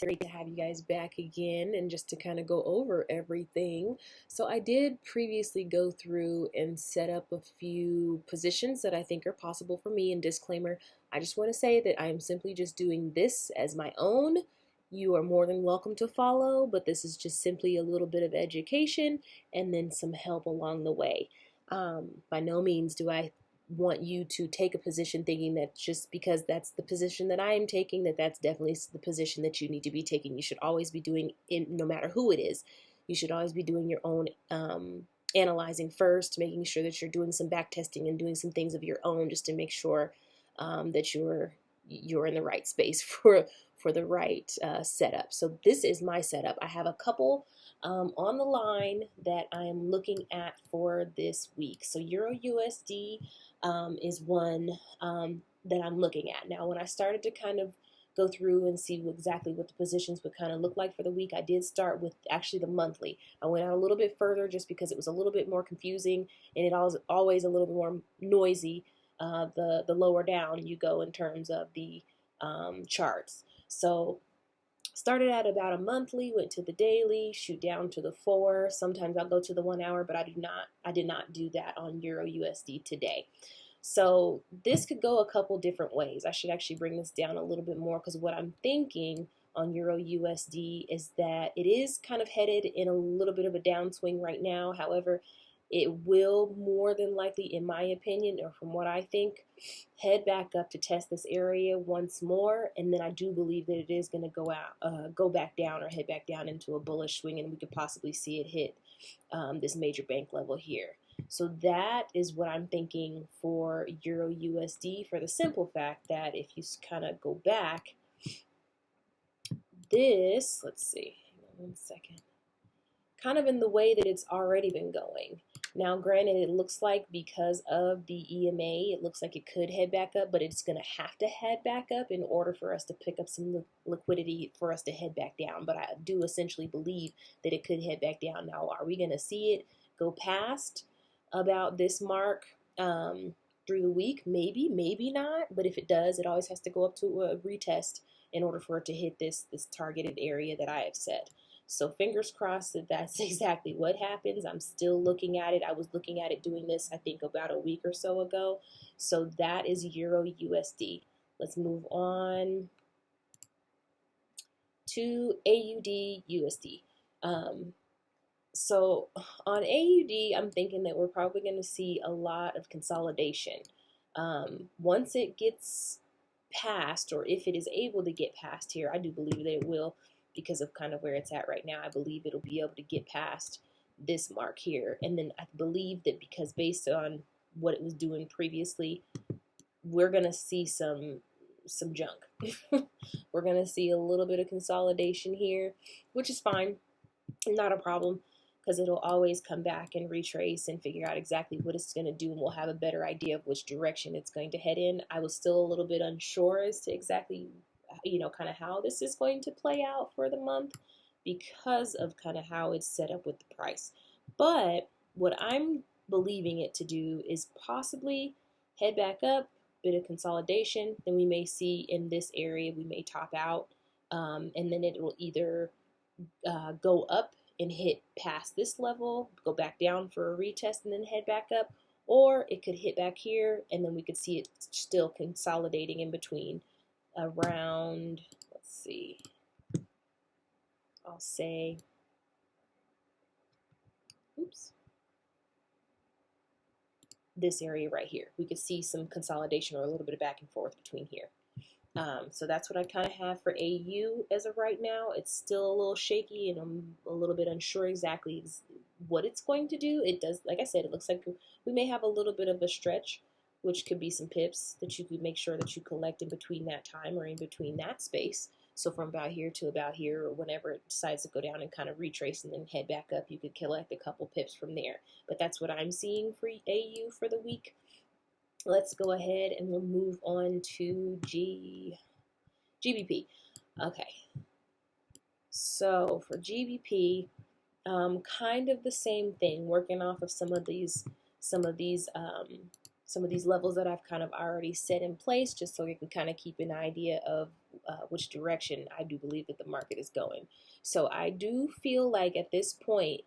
Great to have you guys back again and just to kind of go over everything. So I did previously go through and set up a few positions that I think are possible for me. And disclaimer, I just want to say that I am simply just doing this as my own. You are more than welcome to follow, but this is just simply a little bit of education and then some help along the way. By no means do I want you to take a position thinking that just because that's the position that I am taking, that's definitely the position that you need to be taking. You should always be doing, no matter who it is, you should always be doing your own analyzing first, making sure that you're doing some back testing and doing some things of your own just to make sure that you're in the right space for the right setup. So this is my setup. I have a couple on the line that I am looking at for this week. So EURUSD is one that I'm looking at. Now, when I started to kind of go through and see exactly what the positions would kind of look like for the week, I did start with actually the monthly. I went out a little bit further just because it was a little bit more confusing and it was always a little bit more noisy the lower down you go in terms of the charts. So started at about a monthly, went to the daily, shoot down to the 4. Sometimes I'll go to the 1 hour, but I did not do that on EURUSD today. So this could go a couple different ways. I should actually bring this down a little bit more because what I'm thinking on EURUSD is that it is kind of headed in a little bit of a downswing right now. However, it will more than likely, in my opinion, or from what I think, head back up to test this area once more, and then I do believe that it is going to go back down or head back down into a bullish swing, and we could possibly see it hit this major bank level here. So that is what I'm thinking for EURUSD, for the simple fact that if you kind of go back, this, let's see, hang on one second, kind of in the way that it's already been going. Now, granted, it looks like because of the EMA, it looks like it could head back up, but it's going to have to head back up in order for us to pick up some liquidity for us to head back down. But I do essentially believe that it could head back down. Now, are we going to see it go past about this mark through the week? Maybe, maybe not. But if it does, it always has to go up to a retest in order for it to hit this targeted area that I have set. So fingers crossed that that's exactly what happens. I'm still looking at it. I was looking at it doing this, I think, about a week or so ago. So that is EURUSD. Let's move on to AUDUSD. So on AUD, I'm thinking that we're probably going to see a lot of consolidation. Once it gets past, or if it is able to get past here, I do believe that it will, because of kind of where it's at right now. I believe it'll be able to get past this mark here. And then I believe that because based on what it was doing previously, we're going to see some junk. We're going to see a little bit of consolidation here, which is fine. Not a problem, because it'll always come back and retrace and figure out exactly what it's going to do, and we'll have a better idea of which direction it's going to head in. I was still a little bit unsure as to exactly kind of how this is going to play out for the month because of kind of how it's set up with the price. But what I'm believing it to do is possibly head back up, bit of consolidation, then we may see in this area, we may top out, and then it will either go up and hit past this level, go back down for a retest and then head back up, or it could hit back here and then we could see it still consolidating in between around, let's see, I'll say, oops, this area right here. We could see some consolidation or a little bit of back and forth between here. So that's what I kind of have for AU as of right now. It's still a little shaky and I'm a little bit unsure exactly what it's going to do. It does, like I said, it looks like we may have a little bit of a stretch, which could be some pips that you could make sure that you collect in between that time or in between that space. So from about here to about here, or whenever it decides to go down and kind of retrace and then head back up, you could collect a couple pips from there. But that's what I'm seeing for AU for the week. Let's go ahead and we'll move on to GBP. Okay. So for GBP, kind of the same thing, working off of some of these levels that I've kind of already set in place, just so you can kind of keep an idea of which direction I do believe that the market is going. So I do feel like at this point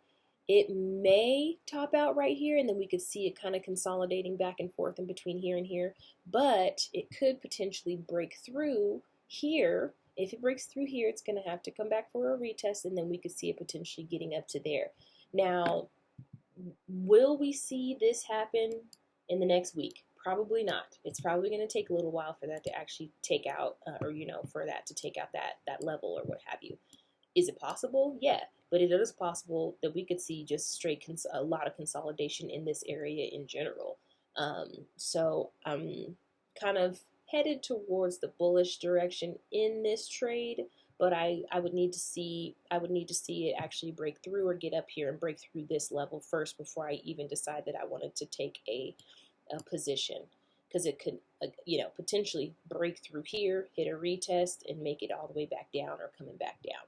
it may top out right here, and then we could see it kind of consolidating back and forth in between here and here, but it could potentially break through here. If it breaks through here, it's going to have to come back for a retest, and then we could see it potentially getting up to there. Now, will we see this happen in the next week? Probably not. It's probably going to take a little while for that to actually take out, or for that to take out that level or what have you. Is it possible? Yeah, but it is possible that we could see just straight a lot of consolidation in this area in general. So I'm kind of headed towards the bullish direction in this trade, but I would need to see it actually break through or get up here and break through this level first before I even decide that I wanted to take a position, because it could potentially break through here, hit a retest, and make it all the way back down or coming back down.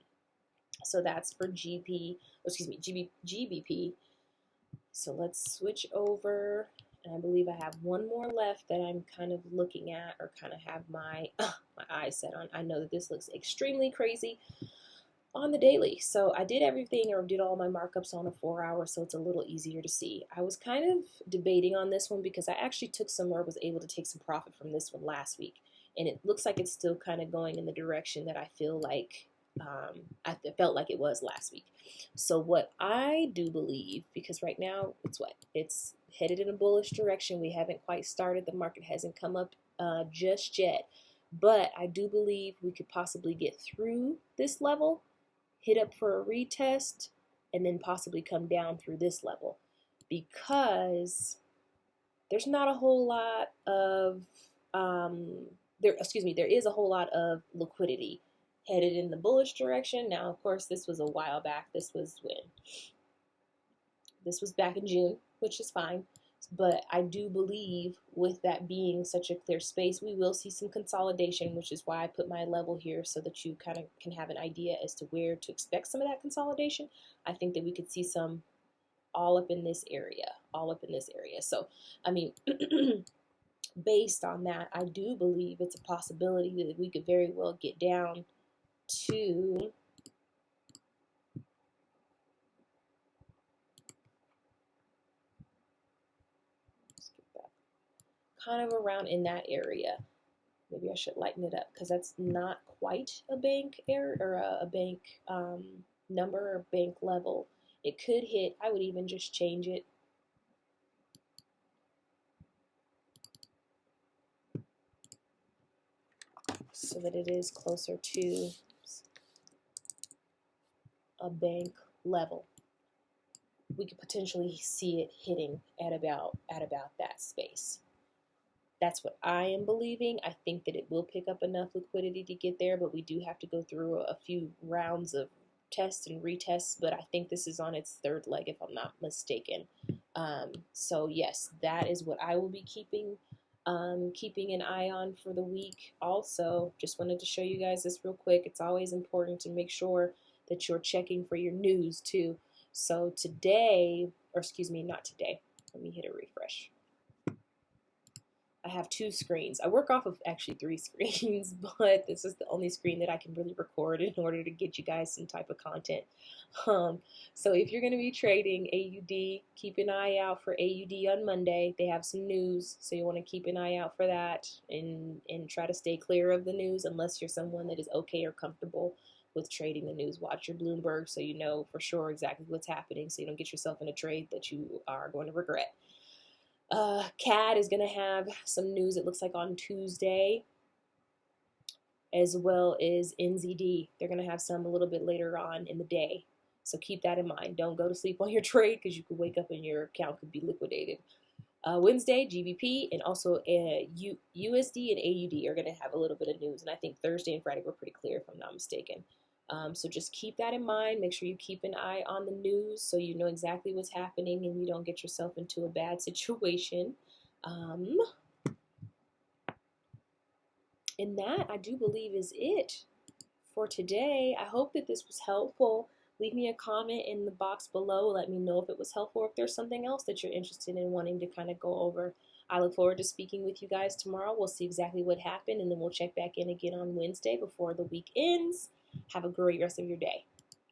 So that's for GBP. So let's switch over. And I believe I have one more left that I'm kind of looking at, or kind of have my eyes set on. I know that this looks extremely crazy on the daily. So I did everything, or did all my markups on a 4 hour, so it's a little easier to see. I was kind of debating on this one because I actually took some, or was able to take some profit from this one last week. And it looks like it's still kind of going in the direction that I feel like I felt like it was last week. So what I do believe, because right now it's headed in a bullish direction. We haven't quite started. The market hasn't come up just yet. But I do believe we could possibly get through this level, hit up for a retest, and then possibly come down through this level, because there's not a whole lot of there is a whole lot of liquidity headed in the bullish direction. Now, of course, this was a while back. This was when? This was back in June, which is fine. But I do believe, with that being such a clear space, we will see some consolidation, which is why I put my level here, so that you kind of can have an idea as to where to expect some of that consolidation. I think that we could see some all up in this area, So, I mean, based on that, I do believe it's a possibility that we could very well get down to kind of around in that area. Maybe I should lighten it up, because that's not quite a bank error, or a bank number, or bank level. It could hit, I would even just change it so that it is closer to a bank level. We could potentially see it hitting at about that space. That's what I am believing. I think that it will pick up enough liquidity to get there, but we do have to go through a few rounds of tests and retests. But I think this is on its third leg, if I'm not mistaken. So yes, that is what I will be keeping an eye on for the week. Also, just wanted to show you guys this real quick. It's always important to make sure that you're checking for your news too. So today, or excuse me, not today. Let me hit a refresh. I have 2 screens. I work off of actually 3 screens, but this is the only screen that I can really record in order to get you guys some type of content. So if you're going to be trading AUD, keep an eye out for AUD on Monday. They have some news, so you want to keep an eye out for that, and try to stay clear of the news unless you're someone that is okay or comfortable with trading the news. Watch your Bloomberg so you know for sure exactly what's happening, so you don't get yourself in a trade that you are going to regret. CAD is going to have some news, it looks like, on Tuesday, as well as NZD. They're going to have some a little bit later on in the day. So keep that in mind. Don't go to sleep on your trade, because you could wake up and your account could be liquidated. Wednesday, GBP and also USD and AUD are going to have a little bit of news. And I think Thursday and Friday were pretty clear, if I'm not mistaken. So just keep that in mind. Make sure you keep an eye on the news so you know exactly what's happening and you don't get yourself into a bad situation. And that, I do believe, is it for today. I hope that this was helpful. Leave me a comment in the box below. Let me know if it was helpful, or if there's something else that you're interested in wanting to kind of go over. I look forward to speaking with you guys tomorrow. We'll see exactly what happened, and then we'll check back in again on Wednesday before the week ends. Have a great rest of your day.